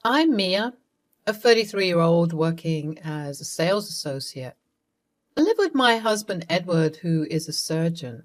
I'm Mia, a 33-year-old working as a sales associate. I live with my husband Edward, who is a surgeon.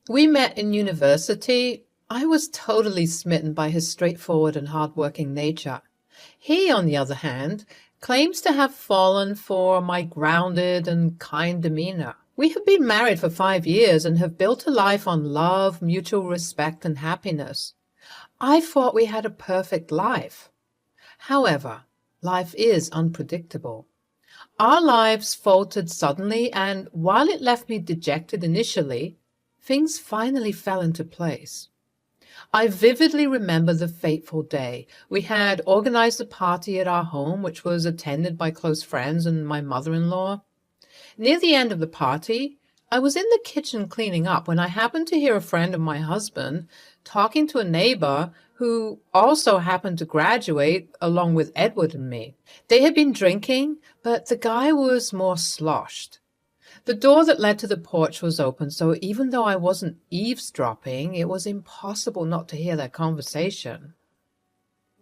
We met in university. I was totally smitten by his straightforward and hardworking nature. He, on the other hand, claims to have fallen for my grounded and kind demeanor. We have been married for 5 years and have built a life on love, mutual respect, and happiness. I thought we had a perfect life. However, life is unpredictable. Our lives faltered suddenly, and while it left me dejected initially, things finally fell into place. I vividly remember the fateful day. We had organized a party at our home, which was attended by close friends and my mother-in-law. Near the end of the party, I was in the kitchen cleaning up when I happened to hear a friend of my husband talking to a neighbor who also happened to graduate along with Edward and me. They had been drinking, but the guy was more sloshed. The door that led to the porch was open, so even though I wasn't eavesdropping, it was impossible not to hear their conversation.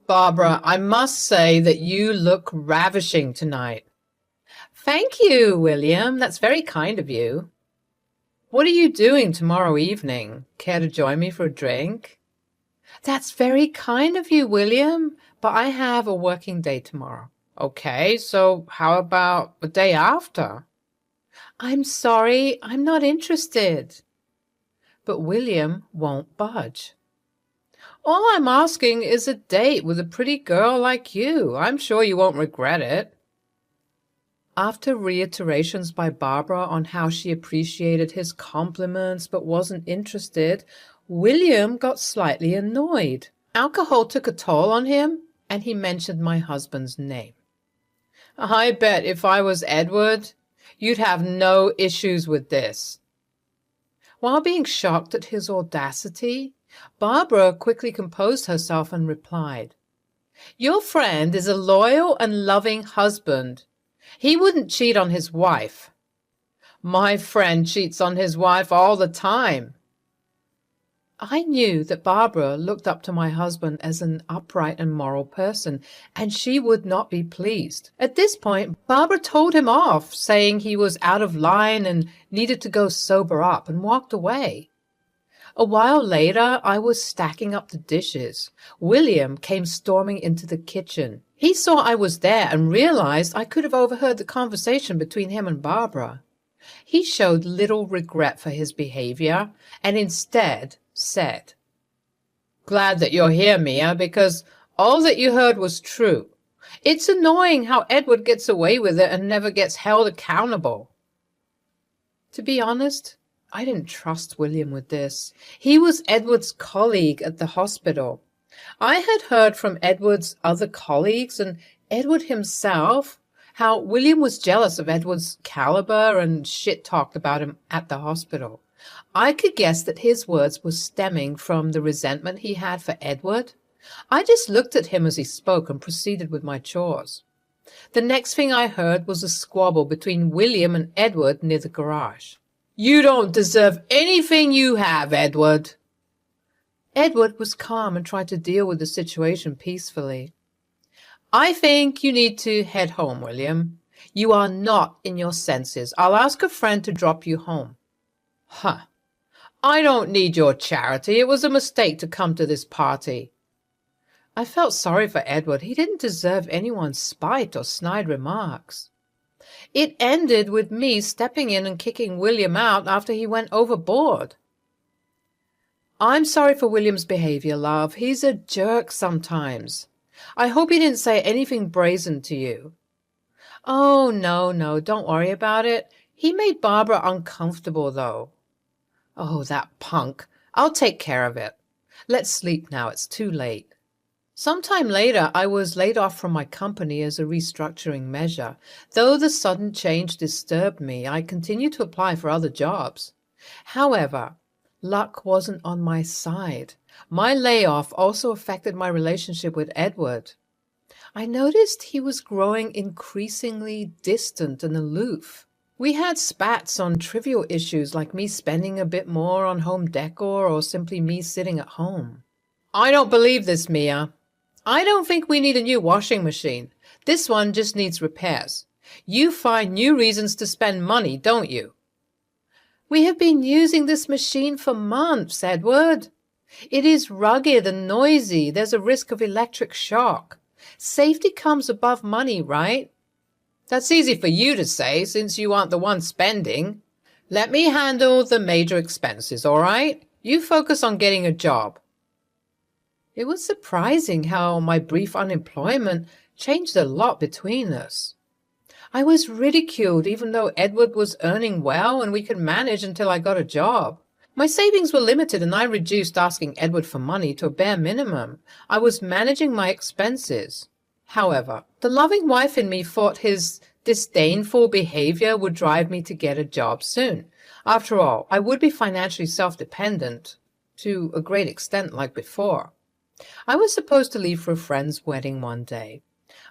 "Barbara, I must say that you look ravishing tonight." "Thank you, William. That's very kind of you." "What are you doing tomorrow evening? Care to join me for a drink?" "That's very kind of you, William, but I have a working day tomorrow." "Okay, so how about the day after?" "I'm sorry, I'm not interested." But William won't budge. "All I'm asking is a date with a pretty girl like you. I'm sure you won't regret it." After reiterations by Barbara on how she appreciated his compliments but wasn't interested, William got slightly annoyed. Alcohol took a toll on him, and he mentioned my husband's name. "I bet if I was Edward, you'd have no issues with this." While being shocked at his audacity, Barbara quickly composed herself and replied, "Your friend is a loyal and loving husband. He wouldn't cheat on his wife." "My friend cheats on his wife all the time." I knew that Barbara looked up to my husband as an upright and moral person, and she would not be pleased. At this point, Barbara told him off, saying he was out of line and needed to go sober up, and walked away. A while later, I was stacking up the dishes. William came storming into the kitchen. He saw I was there and realized I could have overheard the conversation between him and Barbara. He showed little regret for his behavior and instead said, "Glad that you're here, Mia, because all that you heard was true. It's annoying how Edward gets away with it and never gets held accountable." To be honest, I didn't trust William with this. He was Edward's colleague at the hospital. I had heard from Edward's other colleagues and Edward himself how William was jealous of Edward's caliber and shit-talked about him at the hospital. I could guess that his words were stemming from the resentment he had for Edward. I just looked at him as he spoke and proceeded with my chores. The next thing I heard was a squabble between William and Edward near the garage. "You don't deserve anything you have, Edward." Edward was calm and tried to deal with the situation peacefully. "I think you need to head home, William. You are not in your senses. I'll ask a friend to drop you home." "Huh. I don't need your charity. It was a mistake to come to this party." I felt sorry for Edward. He didn't deserve anyone's spite or snide remarks. It ended with me stepping in and kicking William out after he went overboard. "I'm sorry for William's behavior, love. He's a jerk sometimes. I hope he didn't say anything brazen to you." "Oh, no, don't worry about it. He made Barbara uncomfortable, though." "Oh, that punk. I'll take care of it. Let's sleep now. It's too late." Sometime later, I was laid off from my company as a restructuring measure. Though the sudden change disturbed me, I continued to apply for other jobs. However, luck wasn't on my side. My layoff also affected my relationship with Edward. I noticed he was growing increasingly distant and aloof. We had spats on trivial issues like me spending a bit more on home decor or simply me sitting at home. "I don't believe this, Mia. I don't think we need a new washing machine. This one just needs repairs. You find new reasons to spend money, don't you? We have been using this machine for months, Edward. It is rugged and noisy. There's a risk of electric shock. Safety comes above money, right? That's easy for you to say since you aren't the one spending. Let me handle the major expenses, all right? You focus on getting a job. It was surprising how my brief unemployment changed a lot between us. I was ridiculed even though Edward was earning well and we could manage until I got a job. My savings were limited and I reduced asking Edward for money to a bare minimum. I was managing my expenses. However, the loving wife in me thought his disdainful behavior would drive me to get a job soon. After all, I would be financially self-dependent to a great extent like before. I was supposed to leave for a friend's wedding one day.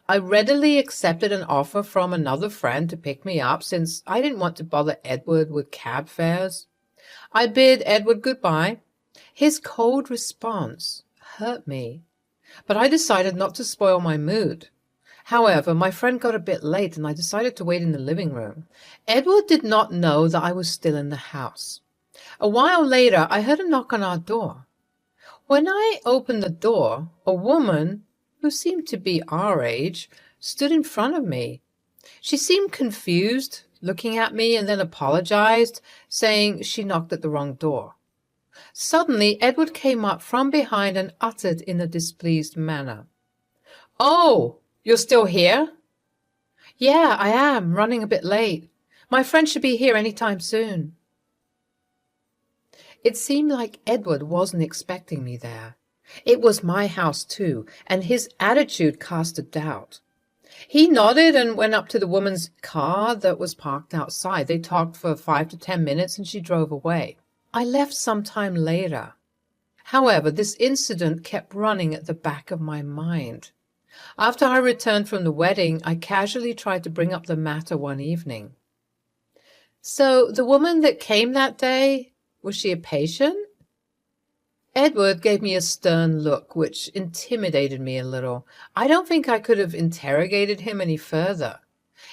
I readily accepted an offer from another friend to pick me up since I didn't want to bother Edward with cab fares. I bid Edward goodbye. His cold response hurt me, but I decided not to spoil my mood. However, my friend got a bit late and I decided to wait in the living room. Edward did not know that I was still in the house. A while later, I heard a knock on our door. When I opened the door, a woman, who seemed to be our age, stood in front of me. She seemed confused, looking at me, and then apologized, saying she knocked at the wrong door. Suddenly, Edward came up from behind and uttered in a displeased manner, "Oh, you're still here?" "Yeah, I am, running a bit late. My friend should be here any time soon." It seemed like Edward wasn't expecting me there. It was my house too, and his attitude cast a doubt. He nodded and went up to the woman's car that was parked outside. They talked for 5 to 10 minutes and she drove away. I left some time later. However, this incident kept running at the back of my mind. After I returned from the wedding, I casually tried to bring up the matter one evening. "So the woman that came that day, was she a patient?" Edward gave me a stern look, which intimidated me a little. I don't think I could have interrogated him any further.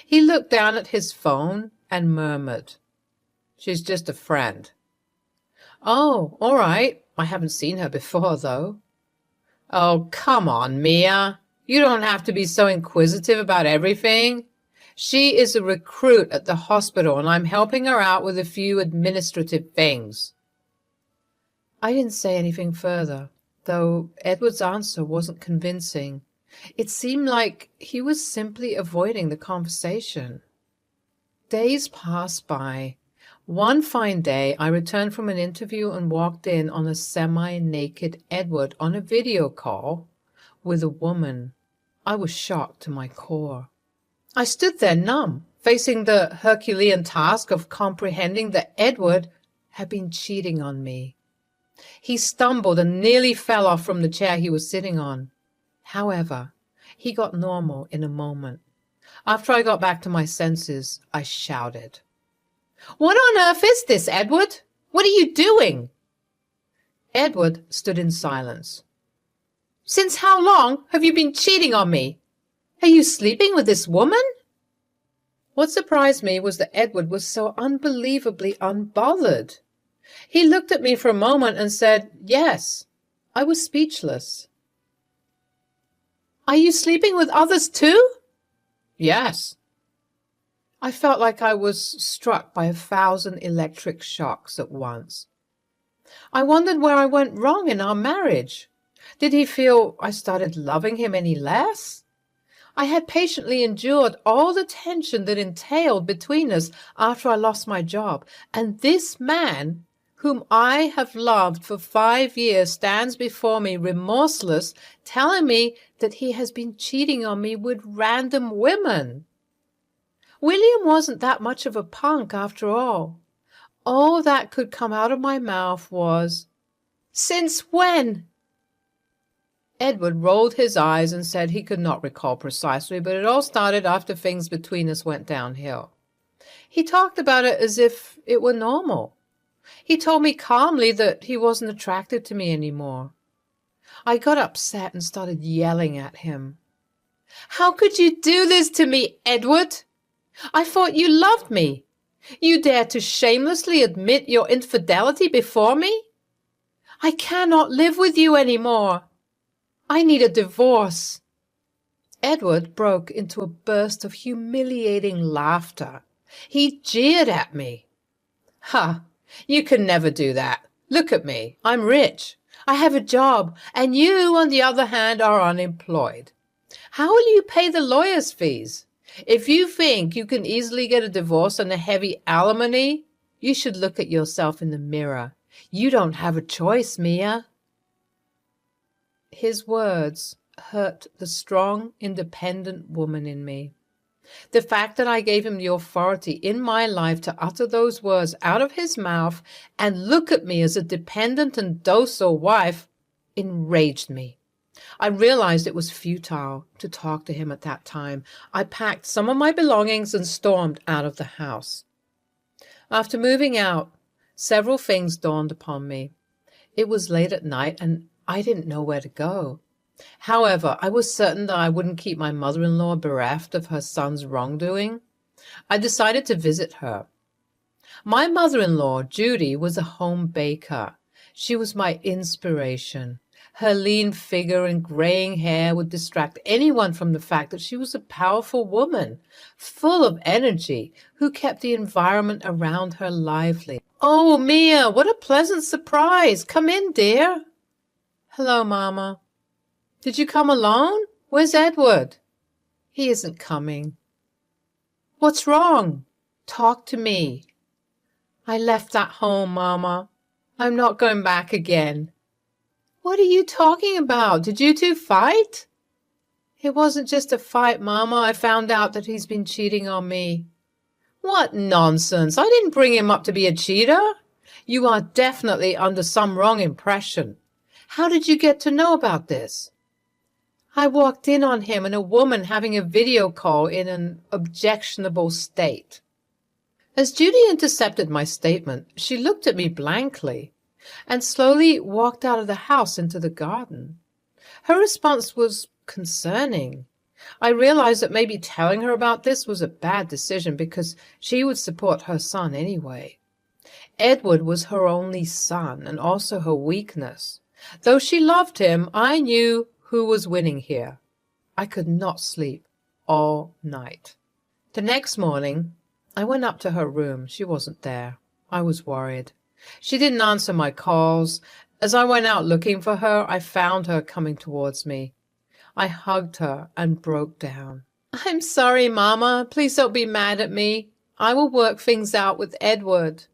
He looked down at his phone and murmured, "She's just a friend." "Oh, all right. I haven't seen her before, though." "Oh, come on, Mia. You don't have to be so inquisitive about everything. She is a recruit at the hospital, and I'm helping her out with a few administrative things." I didn't say anything further, though Edward's answer wasn't convincing. It seemed like he was simply avoiding the conversation. Days passed by. One fine day, I returned from an interview and walked in on a semi-naked Edward on a video call with a woman. I was shocked to my core. I stood there numb, facing the Herculean task of comprehending that Edward had been cheating on me. He stumbled and nearly fell off from the chair he was sitting on. However, he got normal in a moment. After I got back to my senses, I shouted, "What on earth is this, Edward? What are you doing?" Edward stood in silence. "Since how long have you been cheating on me? Are you sleeping with this woman?" What surprised me was that Edward was so unbelievably unbothered. He looked at me for a moment and said, "Yes." I was speechless. "Are you sleeping with others too?" "Yes." I felt like I was struck by 1,000 electric shocks at once. I wondered where I went wrong in our marriage. Did he feel I started loving him any less? I had patiently endured all the tension that entailed between us after I lost my job, and this man, whom I have loved for 5 years, stands before me remorseless, telling me that he has been cheating on me with random women. William wasn't that much of a punk after all. All that could come out of my mouth was, "Since when?" Edward rolled his eyes and said he could not recall precisely, but it all started after things between us went downhill. He talked about it as if it were normal. He told me calmly that he wasn't attracted to me anymore. I got upset and started yelling at him. How could you do this to me, Edward? I thought you loved me. You dare to shamelessly admit your infidelity before me? I cannot live with you anymore. I need a divorce. Edward broke into a burst of humiliating laughter. He jeered at me. Ha! You can never do that. Look at me. I'm rich. I have a job, and you, on the other hand, are unemployed. How will you pay the lawyer's fees? If you think you can easily get a divorce and a heavy alimony, you should look at yourself in the mirror. You don't have a choice, Mia. His words hurt the strong, independent woman in me. The fact that I gave him the authority in my life to utter those words out of his mouth and look at me as a dependent and docile wife enraged me. I realized it was futile to talk to him at that time. I packed some of my belongings and stormed out of the house. After moving out, several things dawned upon me. It was late at night and I didn't know where to go. However, I was certain that I wouldn't keep my mother-in-law bereft of her son's wrongdoing. I decided to visit her. My mother-in-law, Judy, was a home baker. She was my inspiration. Her lean figure and graying hair would distract anyone from the fact that she was a powerful woman, full of energy, who kept the environment around her lively. Oh, Mia, what a pleasant surprise. Come in, dear. Hello, Mama. Did you come alone? Where's Edward? He isn't coming. What's wrong? Talk to me. I left that home, Mama. I'm not going back again. What are you talking about? Did you two fight? It wasn't just a fight, Mama. I found out that he's been cheating on me. What nonsense. I didn't bring him up to be a cheater. You are definitely under some wrong impression. How did you get to know about this? I walked in on him and a woman having a video call in an objectionable state. As Judy intercepted my statement, she looked at me blankly and slowly walked out of the house into the garden. Her response was concerning. I realized that maybe telling her about this was a bad decision because she would support her son anyway. Edward was her only son and also her weakness. Though she loved him, I knew who was winning here. I could not sleep all night. The next morning, I went up to her room. She wasn't there. I was worried. She didn't answer my calls. As I went out looking for her, I found her coming towards me. I hugged her and broke down. I'm sorry, Mama. Please don't be mad at me. I will work things out with Edward.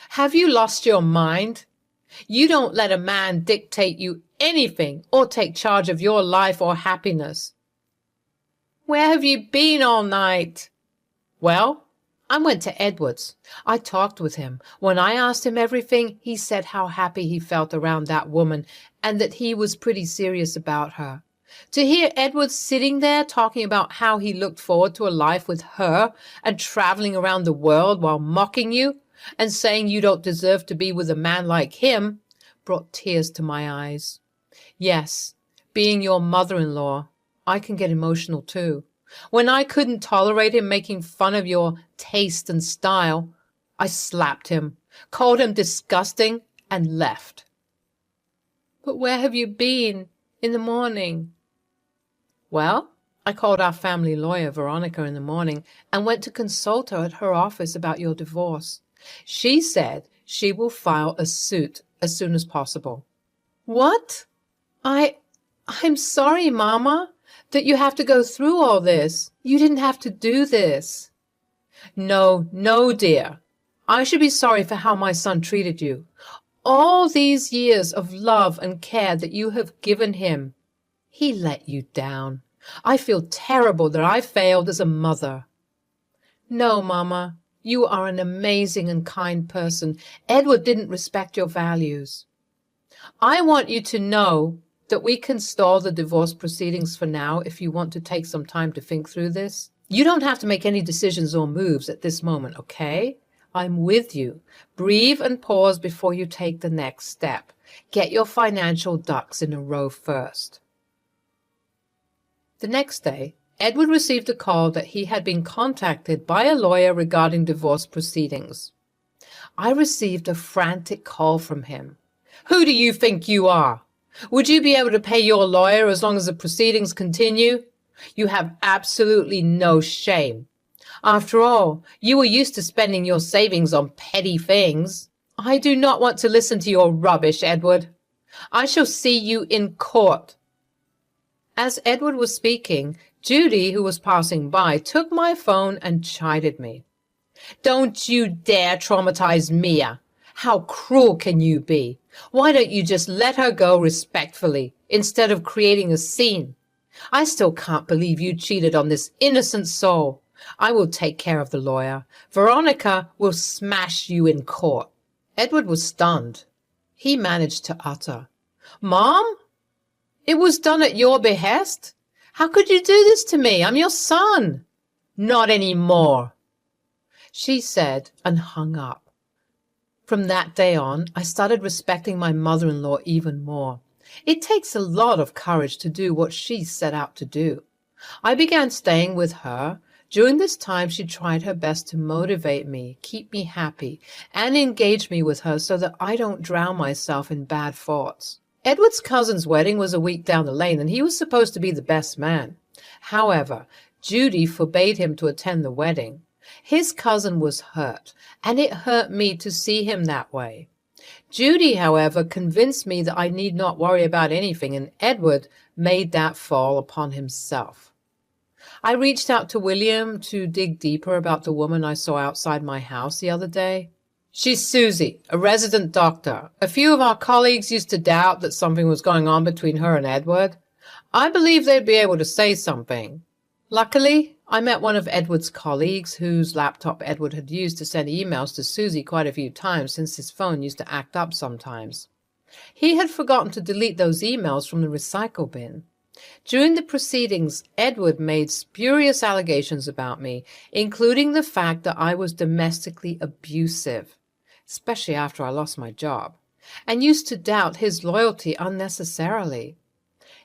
Have you lost your mind? You don't let a man dictate you anything or take charge of your life or happiness. Where have you been all night? Well, I went to Edward's. I talked with him. When I asked him everything, he said how happy he felt around that woman and that he was pretty serious about her. To hear Edward sitting there talking about how he looked forward to a life with her and traveling around the world while mocking you and saying you don't deserve to be with a man like him brought tears to my eyes. Yes, being your mother-in-law, I can get emotional too. When I couldn't tolerate him making fun of your taste and style, I slapped him, called him disgusting, and left. But where have you been in the morning? Well, I called our family lawyer, Veronica, in the morning and went to consult her at her office about your divorce. She said she will file a suit as soon as possible. What? I'm sorry, Mama, that you have to go through all this. You didn't have to do this. No, dear. I should be sorry for how my son treated you. All these years of love and care that you have given him, he let you down. I feel terrible that I failed as a mother. No, Mama, you are an amazing and kind person. Edward didn't respect your values. I want you to know that we can stall the divorce proceedings for now if you want to take some time to think through this. You don't have to make any decisions or moves at this moment, okay? I'm with you. Breathe and pause before you take the next step. Get your financial ducks in a row first. The next day, Edward received a call that he had been contacted by a lawyer regarding divorce proceedings. I received a frantic call from him. Who do you think you are? Would you be able to pay your lawyer as long as the proceedings continue? You have absolutely no shame. After all, you were used to spending your savings on petty things. I do not want to listen to your rubbish, Edward. I shall see you in court. As Edward was speaking, Judy, who was passing by, took my phone and chided me. Don't you dare traumatize Mia. How cruel can you be? Why don't you just let her go respectfully instead of creating a scene? I still can't believe you cheated on this innocent soul. I will take care of the lawyer. Veronica will smash you in court. Edward was stunned. He managed to utter, Mom? It was done at your behest? How could you do this to me? I'm your son. Not anymore, she said and hung up. From that day on, I started respecting my mother-in-law even more. It takes a lot of courage to do what she set out to do. I began staying with her. During this time, she tried her best to motivate me, keep me happy, and engage me with her so that I don't drown myself in bad thoughts. Edward's cousin's wedding was a week down the lane, and he was supposed to be the best man. However, Judy forbade him to attend the wedding. His cousin was hurt, and it hurt me to see him that way. Judy, however, convinced me that I need not worry about anything, and Edward made that fall upon himself. I reached out to William to dig deeper about the woman I saw outside my house the other day. She's Susie, a resident doctor. A few of our colleagues used to doubt that something was going on between her and Edward. I believe they'd be able to say something. Luckily, I met one of Edward's colleagues whose laptop Edward had used to send emails to Susie quite a few times since his phone used to act up sometimes. He had forgotten to delete those emails from the recycle bin. During the proceedings, Edward made spurious allegations about me, including the fact that I was domestically abusive, especially after I lost my job, and used to doubt his loyalty unnecessarily.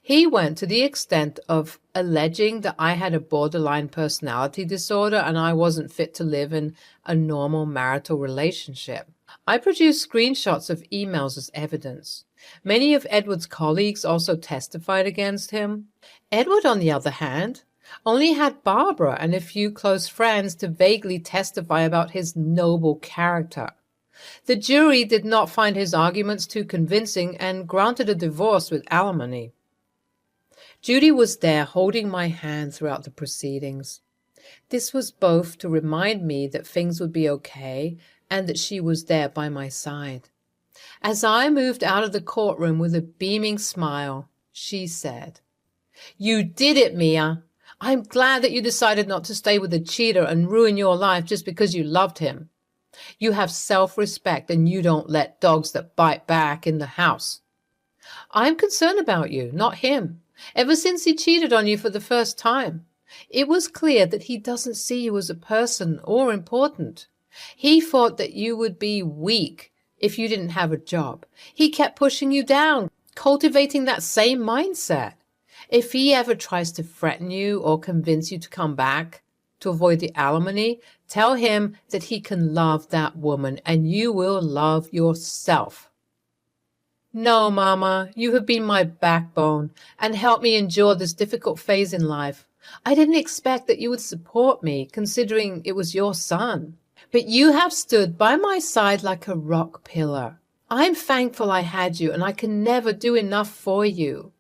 He went to the extent of alleging that I had a borderline personality disorder and I wasn't fit to live in a normal marital relationship. I produced screenshots of emails as evidence. Many of Edward's colleagues also testified against him. Edward, on the other hand, only had Barbara and a few close friends to vaguely testify about his noble character. The jury did not find his arguments too convincing and granted a divorce with alimony. Judy was there holding my hand throughout the proceedings. This was both to remind me that things would be okay and that she was there by my side. As I moved out of the courtroom with a beaming smile, she said, "You did it, Mia. I'm glad that you decided not to stay with a cheater and ruin your life just because you loved him. You have self-respect and you don't let dogs that bite back in the house. I'm concerned about you, not him. Ever since he cheated on you for the first time, it was clear that he doesn't see you as a person or important. He thought that you would be weak if you didn't have a job. He kept pushing you down, cultivating that same mindset. If he ever tries to threaten you or convince you to come back to avoid the alimony, tell him that he can love that woman and you will love yourself." No, Mama, you have been my backbone and helped me endure this difficult phase in life. I didn't expect that you would support me, considering it was your son. But you have stood by my side like a rock pillar. I'm thankful I had you, and I can never do enough for you.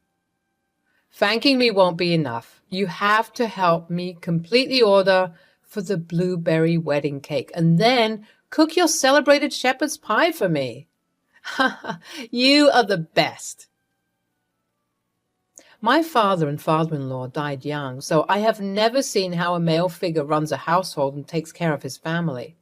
Thanking me won't be enough. You have to help me complete the order for the blueberry wedding cake, and then cook your celebrated shepherd's pie for me. You are the best. My father and father-in-law died young, so I have never seen how a male figure runs a household and takes care of his family.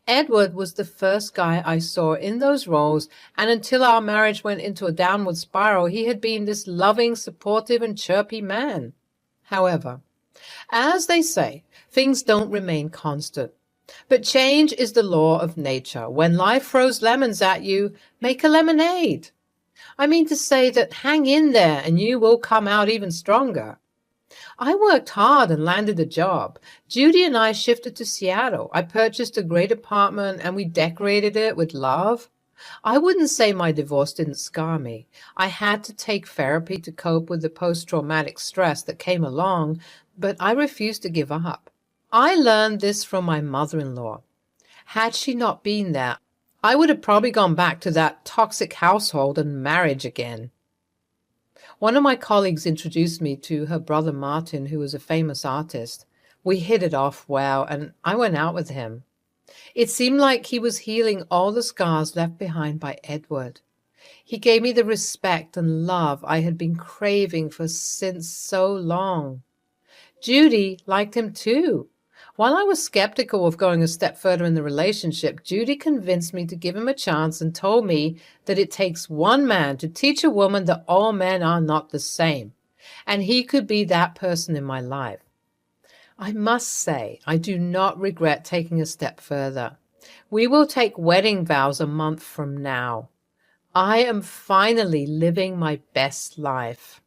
Edward was the first guy I saw in those roles, and until our marriage went into a downward spiral, he had been this loving, supportive, and chirpy man. However, as they say, things don't remain constant. But change is the law of nature. When life throws lemons at you, make a lemonade. I mean to say that hang in there and you will come out even stronger. I worked hard and landed a job. Judy and I shifted to Seattle. I purchased a great apartment and we decorated it with love. I wouldn't say my divorce didn't scar me. I had to take therapy to cope with the post-traumatic stress that came along, but I refused to give up. I learned this from my mother-in-law. Had she not been there, I would have probably gone back to that toxic household and marriage again. One of my colleagues introduced me to her brother Martin, who was a famous artist. We hit it off well, and I went out with him. It seemed like he was healing all the scars left behind by Edward. He gave me the respect and love I had been craving for since so long. Judy liked him too. While I was skeptical of going a step further in the relationship, Judy convinced me to give him a chance and told me that it takes one man to teach a woman that all men are not the same, and he could be that person in my life. I must say, I do not regret taking a step further. We will take wedding vows a month from now. I am finally living my best life.